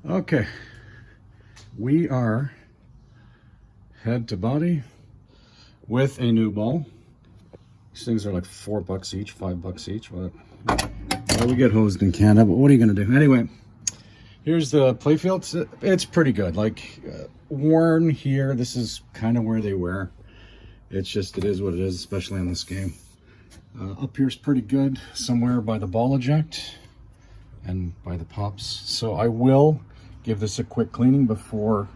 Okay, we are head to body with a new ball. These things are like $4 each, $5 each. Well, we get hosed in Canada, but what are you gonna do? Anyway, here's the playfield. It's pretty good. Like worn here, this is kind of where they were. It's just, it is what it is, especially in this game. Up here's pretty good, somewhere by the ball eject and by the pops. So I will give this a quick cleaning before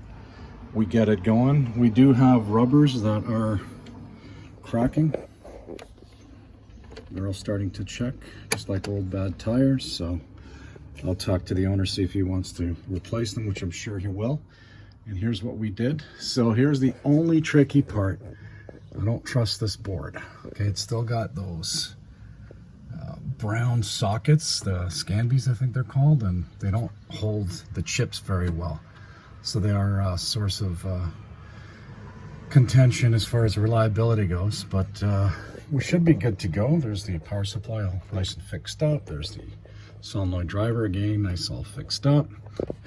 we get it going. We do have rubbers that are cracking. They're all starting to check, just like old bad tires. So I'll talk to the owner, see if he wants to replace them, which I'm sure he will. And here's what we did. So here's the only tricky part. I don't trust this board. Okay, it's still got those brown sockets, the Scanbies I think they're called, and they don't hold the chips very well. So they are a source of contention as far as reliability goes, but we should be good to go. There's the power supply all nice and fixed up. There's the solenoid driver again, nice all fixed up.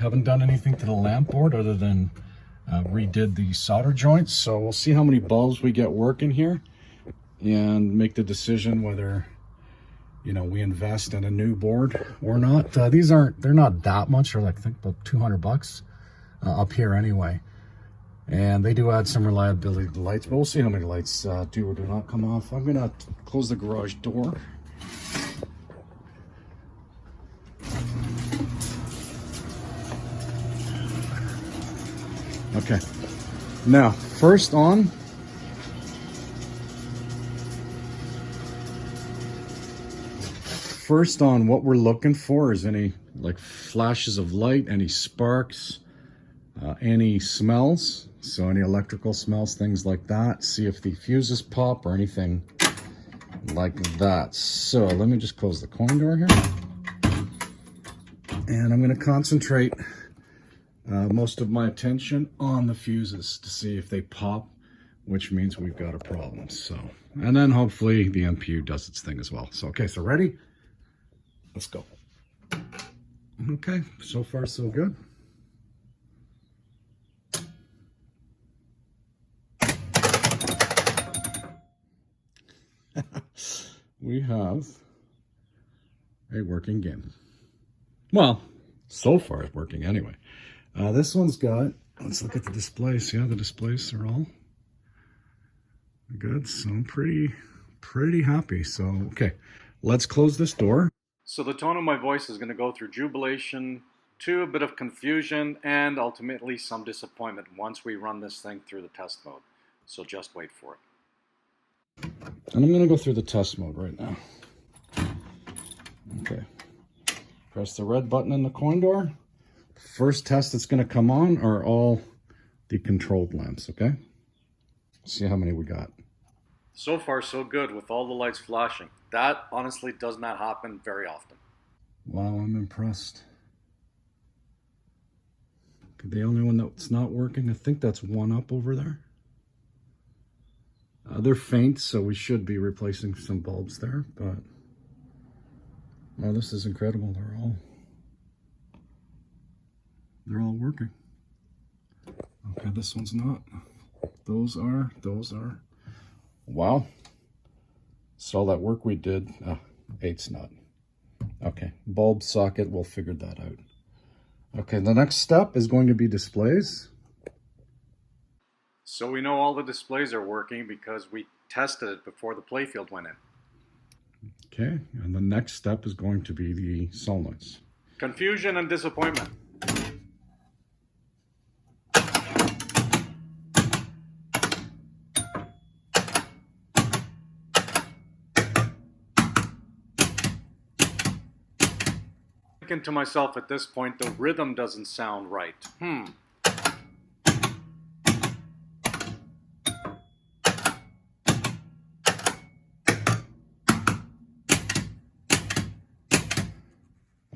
Haven't done anything to the lamp board other than redid the solder joints. So we'll see how many bulbs we get working here and make the decision whether, you know, we invest in a new board or not. They're not that much. They're like, I think about $200 up here anyway. And they do add some reliability to the lights, but we'll see how many lights do or do not come off. I'm gonna close the garage door. Okay, now first on, what we're looking for is any like flashes of light, any sparks, any smells. So any electrical smells, things like that. See if the fuses pop or anything like that. So let me just close the coin door here. And I'm going to concentrate most of my attention on the fuses to see if they pop, which means we've got a problem. So, and then hopefully the MPU does its thing as well. So, okay, so ready? Let's go. Okay, so far so good. We have a working game. Well, so far it's working anyway. This one's got, let's look at the displays. Yeah, the displays are all good. So I'm pretty happy. So, okay, let's close this door. So the tone of my voice is going to go through jubilation to a bit of confusion and ultimately some disappointment once we run this thing through the test mode. So just wait for it. And I'm going to go through the test mode right now. Okay. Press the red button in the coin door. First test that's going to come on are all the controlled lamps, okay? See how many we got. So far, so good with all the lights flashing. That honestly does not happen very often. Wow, I'm impressed. Okay, the only one that's not working, I think that's one up over there. They're faint, so we should be replacing some bulbs there, but wow, this is incredible. They're all working. Okay, this one's not. Those are. Wow. So all that work we did, 8's not. Okay, bulb socket, we'll figure that out. Okay, the next step is going to be displays. So we know all the displays are working because we tested it before the playfield went in. Okay, and the next step is going to be the solenoids. Confusion and disappointment. Thinking to myself at this point, the rhythm doesn't sound right.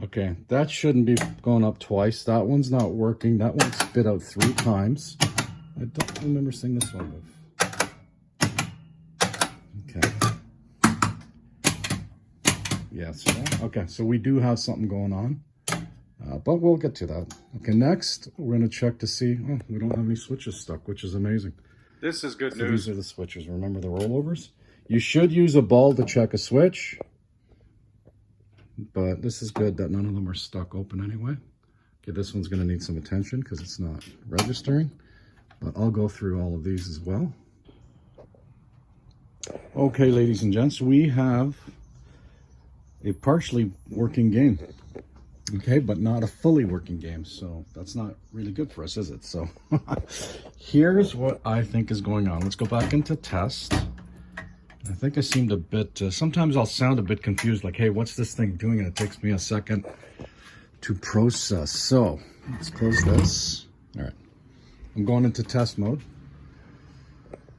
Okay, that shouldn't be going up twice. That one's not working. That one spit out 3 times. I don't remember seeing this one move. Okay. Yeah, so, okay, so we do have something going on. But we'll get to that. Okay, next we're going to check to see, oh, we don't have any switches stuck, which is amazing. This is good news. These are the switches. Remember the rollovers? You should use a ball to check a switch, but this is good that none of them are stuck open anyway. Okay, this one's going to need some attention because it's not registering, but I'll go through all of these as well. Okay, ladies and gents, we have a partially working game. Okay, but not a fully working game, so that's not really good for us, is it? So here's what I think is going on. Let's go back into test. I think I seemed a bit, sometimes I'll sound a bit confused, like, hey, what's this thing doing? And it takes me a second to process. So let's close this. All right, I'm going into test mode.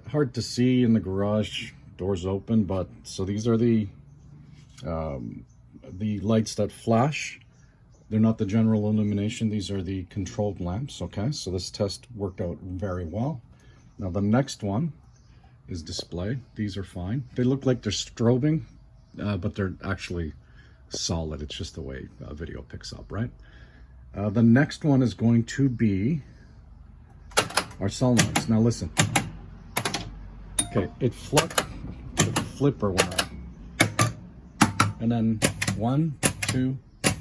Hard to see in the garage, doors open, but so these are the lights that flash. They're not the general illumination. These are the controlled lamps, okay? So this test worked out very well. Now the next one is display. These are fine. They look like they're strobing, but they're actually solid. It's just the way video picks up, right? The next one is going to be our solenoids. Now listen. Okay, it flipped, the flipper went up. And then 1, 2,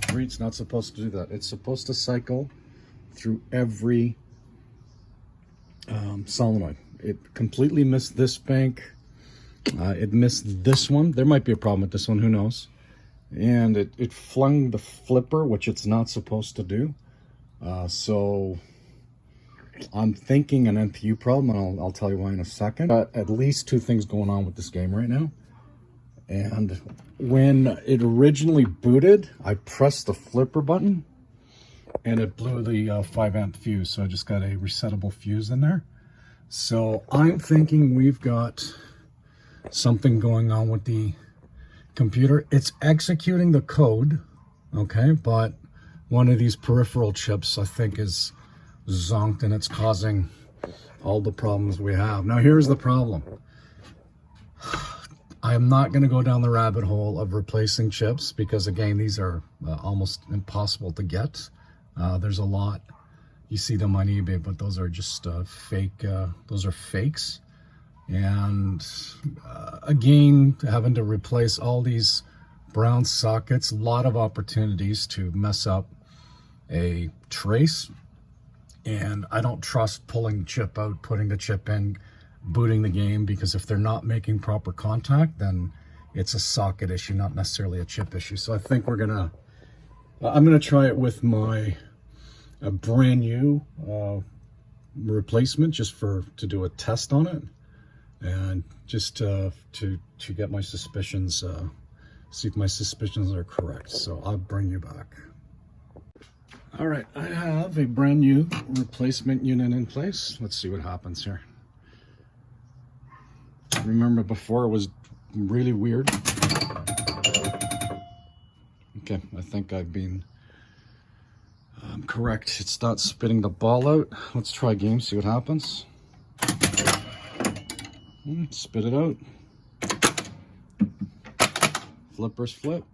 3, it's not supposed to do that. It's supposed to cycle through every solenoid. It completely missed this bank. It missed this one. There might be a problem with this one, who knows? And it flung the flipper, which it's not supposed to do. So I'm thinking an NPU problem, and I'll tell you why in a second. But at least 2 things going on with this game right now. And when it originally booted, I pressed the flipper button and it blew the 5 amp fuse. So I just got a resettable fuse in there. So I'm thinking we've got something going on with the computer. It's executing the code, okay, but one of these peripheral chips I think is zonked and it's causing all the problems we have. Now here's the problem. I am not going to go down the rabbit hole of replacing chips because, again, these are almost impossible to get. There's a lot. You see them on eBay, but those are just fake. Those are fakes. And again, having to replace all these brown sockets, a lot of opportunities to mess up a trace. And I don't trust pulling the chip out, putting the chip in, booting the game, because if they're not making proper contact, then it's a socket issue, not necessarily a chip issue. So I think I'm gonna try it with my brand new replacement, just to do a test on it, and just to get my suspicions, see if my suspicions are correct. So I'll bring you back. All right, I have a brand new replacement unit in place. Let's see what happens here. Remember before it was really weird? Okay, I think I've been correct. It's not spitting the ball out. Let's try a game, see what happens. Spit it out. Flippers flip.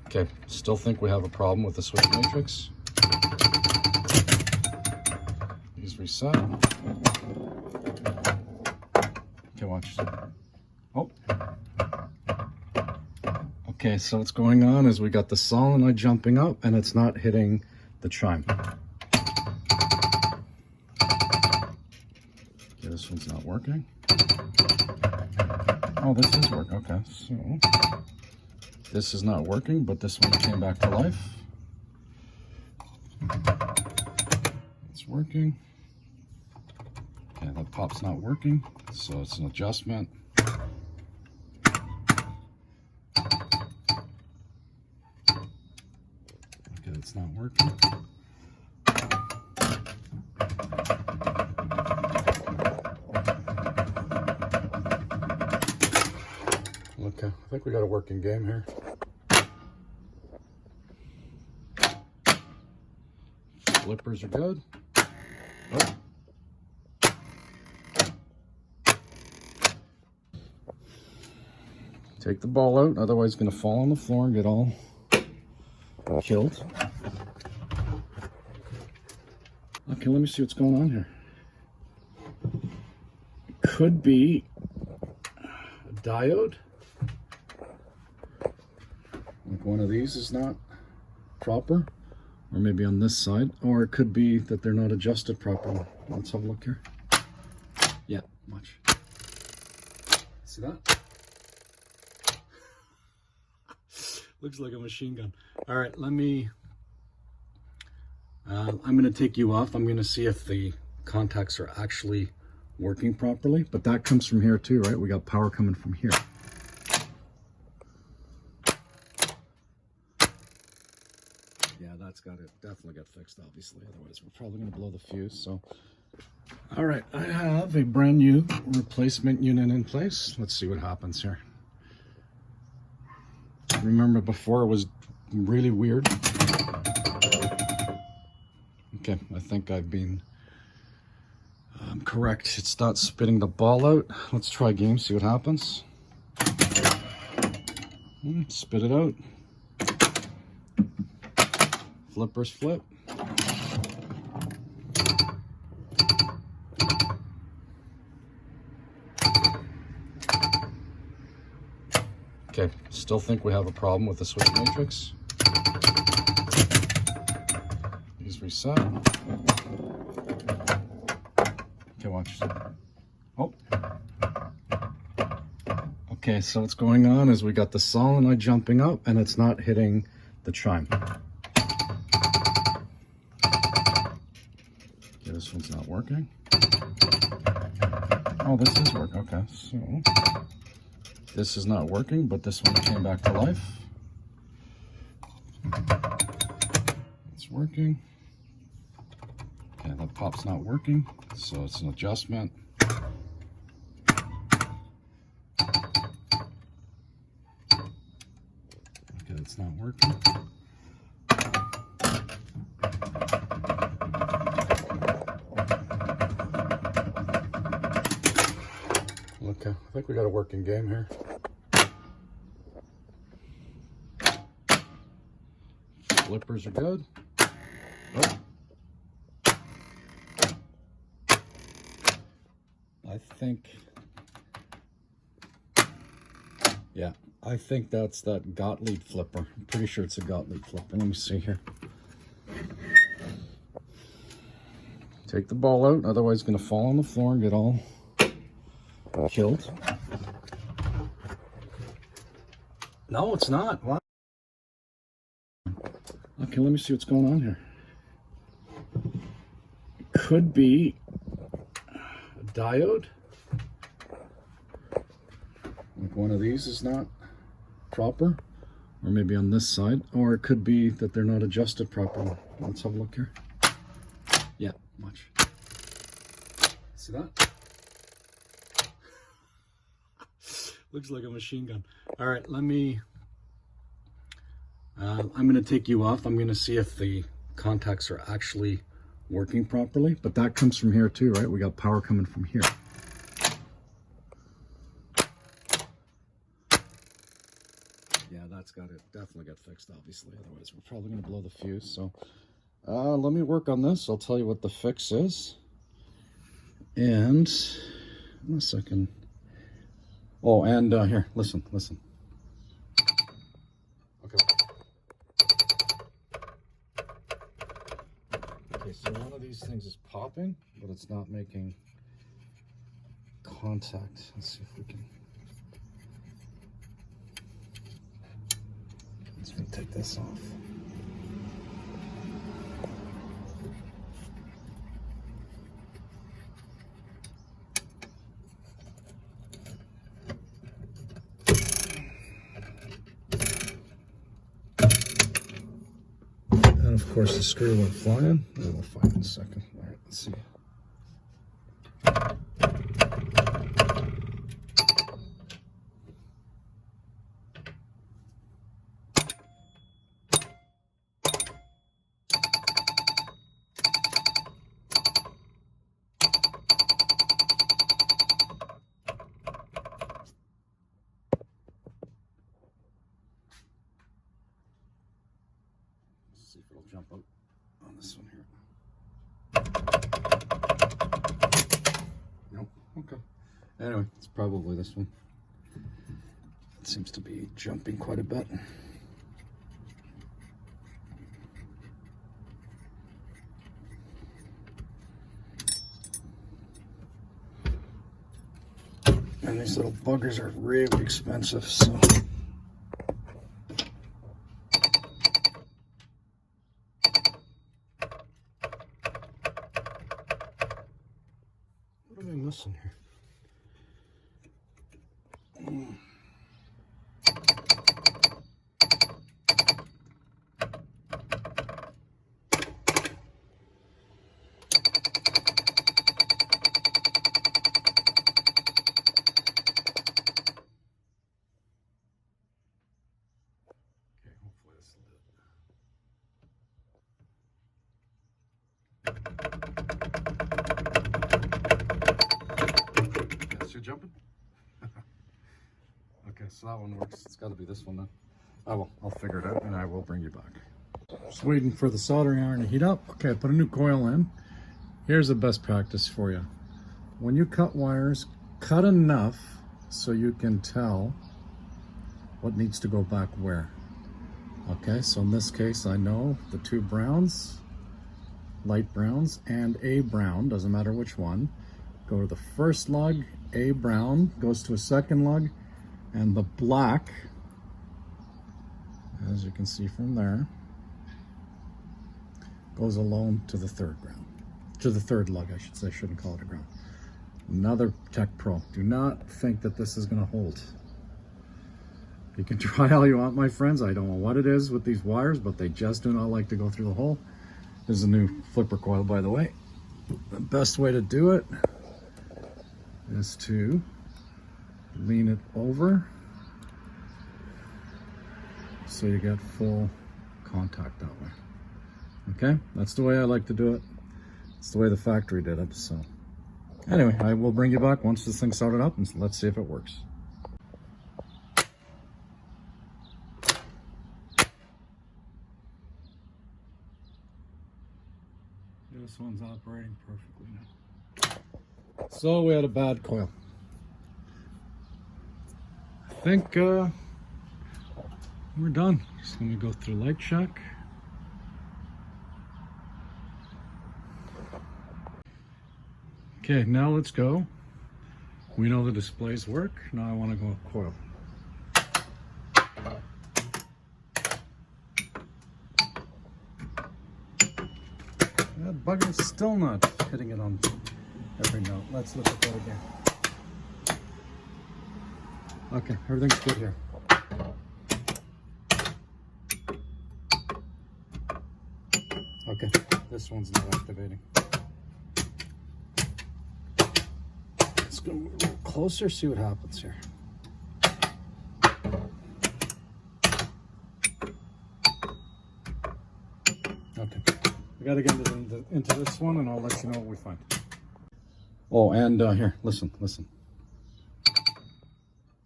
Okay, still think we have a problem with the switch matrix. These reset. Okay, watch. Oh. Okay, so what's going on is we got the solenoid jumping up and it's not hitting the chime. Okay, this one's not working. Oh, this is working. Okay, so this is not working, but this one came back to life. It's working. Okay, that pop's not working, so it's an adjustment. Okay, that's not working. Okay, I think we got a working game here. Flippers are good. Oh. Take the ball out, otherwise it's going to fall on the floor and get all killed. Okay, let me see what's going on here. Could be a diode. Like one of these is not proper, or maybe on this side, or it could be that they're not adjusted properly. Let's have a look here. Yeah, watch. See that? Looks like a machine gun. All right, let me, I'm gonna take you off. I'm gonna see if the contacts are actually working properly, but that comes from here too, right? We got power coming from here. Yeah, that's got to definitely get fixed, obviously. Otherwise, we're probably going to blow the fuse. So, all right, I have a brand new replacement unit in place. Let's see what happens here. Remember before it was really weird? Okay, I think I've been correct. It's not spitting the ball out. Let's try again, see what happens. Spit it out. Flippers flip. Okay, still think we have a problem with the switch matrix. Please reset. Okay, watch. Oh. Okay, so what's going on is we got the solenoid jumping up and it's not hitting the chime. Okay, this one's not working. Oh, this is working. Okay, so this is not working, but this one came back to life. It's working. Okay, that pop's not working, so it's an adjustment. Okay, it's not working. Okay, I think we got a working game here. Flippers are good. Oh. I think, yeah, I think that's that Gottlieb flipper. I'm pretty sure it's a Gottlieb flipper. Let me see here. Take the ball out, otherwise it's going to fall on the floor and get all killed. No, it's not. What? Okay, let me see what's going on here. Could be a diode. Like one of these is not proper, or maybe on this side, or it could be that they're not adjusted properly. Let's have a look here. Yeah, watch. See that? Looks like a machine gun. All right, let me, I'm going to take you off. I'm going to see if the contacts are actually working properly, but that comes from here too, right? We got power coming from here. Yeah, that's got to definitely get fixed, obviously. Otherwise, we're probably going to blow the fuse. So let me work on this. I'll tell you what the fix is. And in a second. Oh, and here, listen. Okay. Okay, so one of these things is popping, but it's not making contact. Let's see if we can. Let's take this off. And of course the screw went flying. We'll find it in a second. All right, let's see. Okay. Anyway, it's probably this one. It seems to be jumping quite a bit. And these little buggers are really expensive, so. What am I missing here? Jumping? Okay, so that one works. It's got to be this one then. I'll figure it out and I will bring you back. Just waiting for the soldering iron to heat up. Okay, I put a new coil in. Here's the best practice for you. When you cut wires, cut enough so you can tell what needs to go back where. Okay, so in this case, I know the two browns, light browns, and a brown, doesn't matter which one, go to the first lug. A brown goes to a second lug, and the black, as you can see from there, goes alone to the third ground, to the third lug, I should say. Shouldn't call it a ground. Another Tech Pro. Do not think that this is going to hold. You can try all you want, my friends. I don't know what it is with these wires, but they just do not like to go through the hole. This is a new flipper coil, by the way. The best way to do it is to lean it over so you get full contact that way. Okay, that's the way I like to do it. It's the way the factory did it. So anyway, I will bring you back once this thing's started up and let's see if it works. This one's operating perfectly now. So we had a bad coil. I think we're done. Just let me go through light check. Okay, now let's go. We know the displays work. Now I want to go coil. That bugger's still not hitting it on every note. Let's look at that again. Okay, everything's good here. Okay, this one's not activating. Let's go move a little closer, see what happens here. Okay, we gotta get into this one and I'll let you know what we find. Oh, and here, listen.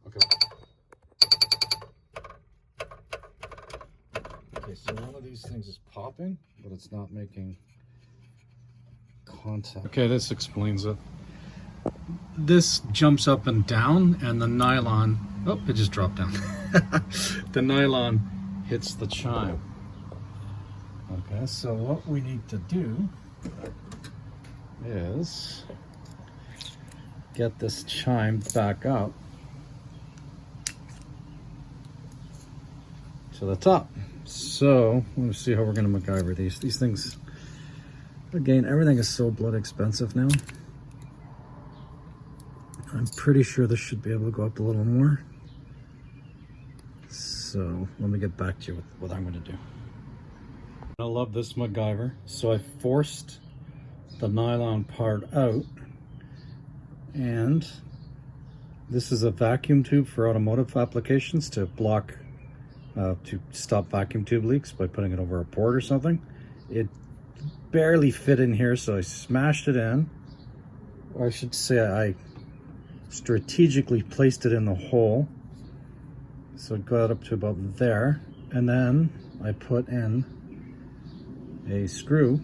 Okay. Okay, so one of these things is popping, but it's not making contact. Okay, this explains it. This jumps up and down, and the nylon, oh, it just dropped down. The nylon hits the chime. Okay, so what we need to do is get this chime back up to the top. So let me see how we're going to MacGyver these. These things, again, everything is so bloody expensive now. I'm pretty sure this should be able to go up a little more. So let me get back to you with what I'm going to do. I love this MacGyver. So I forced the nylon part out, and this is a vacuum tube for automotive applications to block to stop vacuum tube leaks by putting it over a port or something. It barely fit in here, so I smashed it in, or I should say I strategically placed it in the hole so it got up to about there, and then I put in a screw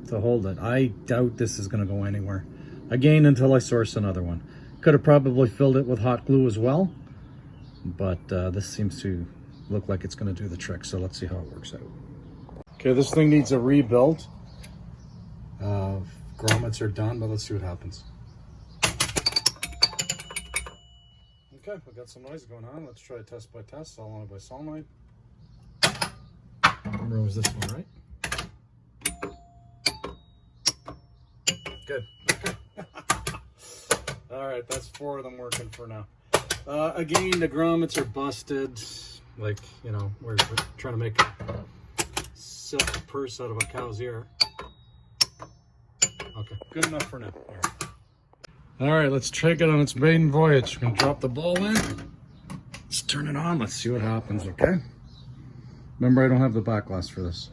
to hold it. I doubt this is going to go anywhere. again until I source another one. Could have probably filled it with hot glue as well, but this seems to look like it's going to do the trick. So let's see how it works out. Okay, this thing needs a rebuild. Grommets are done, but let's see what happens. Okay, we got some noise going on. Let's try test by test, solenoid by solenoid. Remember, it was this one, right? Good. All right, that's 4 of them working for now. Again, the grommets are busted. Like, you know, we're trying to make a silk purse out of a cow's ear. Okay, good enough for now. All right, let's take it on its maiden voyage. We're gonna drop the ball in. Let's turn it on. Let's see what happens, okay? Remember, I don't have the back glass for this.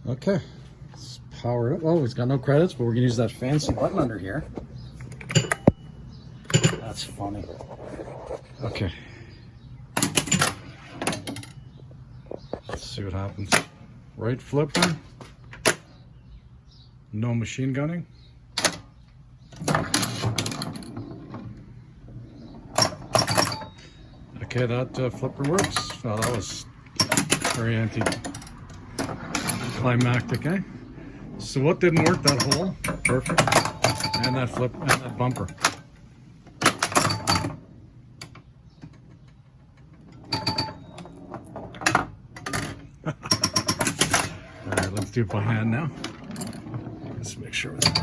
Okay, let's power it up. Oh, it's got no credits, but we're gonna use that fancy button under here. That's funny. Okay. Let's see what happens. Right flipper. No machine gunning. Okay, that flipper works. Oh, that was very anti-climactic, eh? So what didn't work? That hole. Perfect. And that flip and that bumper. All right, let's do it by hand now. Let's make sure it works.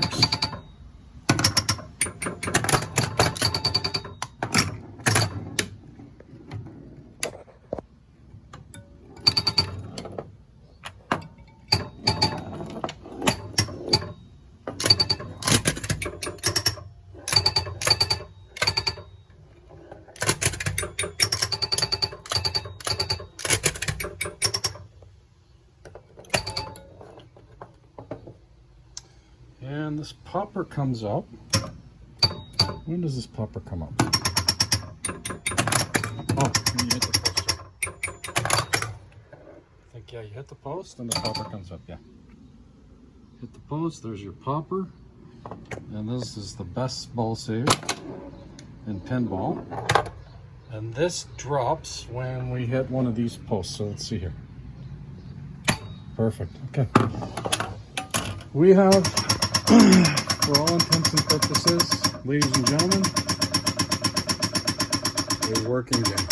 And this popper comes up. When does this popper come up? Oh, when you hit the post. I think, yeah, you hit the post and the popper comes up, yeah. Hit the post, there's your popper. And this is the best ball save in pinball. And this drops when we hit one of these posts. So let's see here. Perfect, okay. We have, for all intents and purposes, ladies and gentlemen, a working game.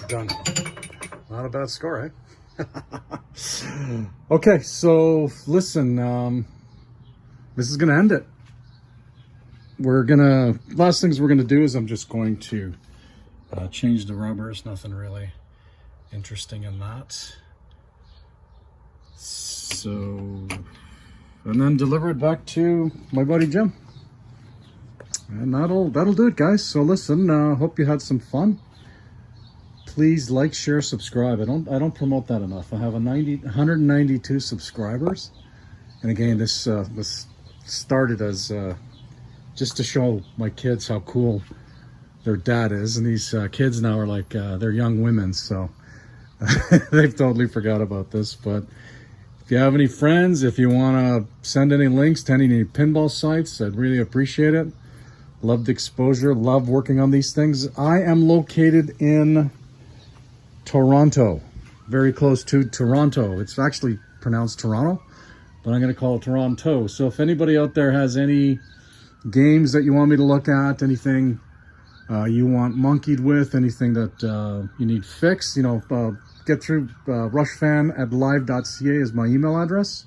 Done. Not a bad score, eh? Okay, so listen, this is gonna end it. Last things we're gonna do is I'm just going to change the rubbers. Nothing really interesting in that. So, and then deliver it back to my buddy Jim. And that'll do it, guys. So listen, hope you had some fun. Please like, share, subscribe. I don't promote that enough. I have 192 subscribers. And again, this was started as just to show my kids how cool their dad is, and these kids now are like they're young women, so they've totally forgot about this. But if you have any friends, if you want to send any links to any pinball sites, I'd really appreciate it. Love the exposure, love working on these things. I am located in Toronto, very close to Toronto. It's actually pronounced Toronto, but I'm going to call it Toronto. So if anybody out there has any games that you want me to look at, anything you want monkeyed with, anything that you need fixed, you know, get through rushfan@live.ca is my email address,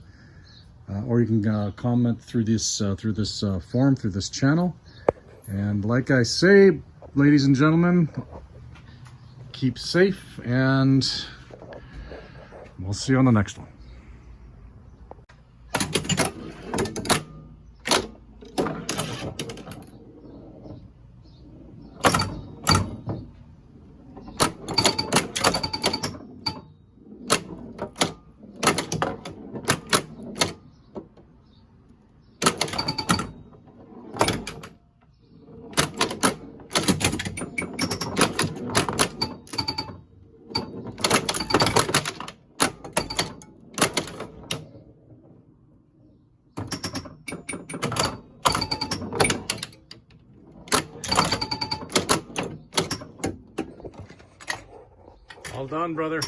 or you can comment through this forum, through this channel. And like I say, ladies and gentlemen, keep safe, and we'll see you on the next one. All done, brother.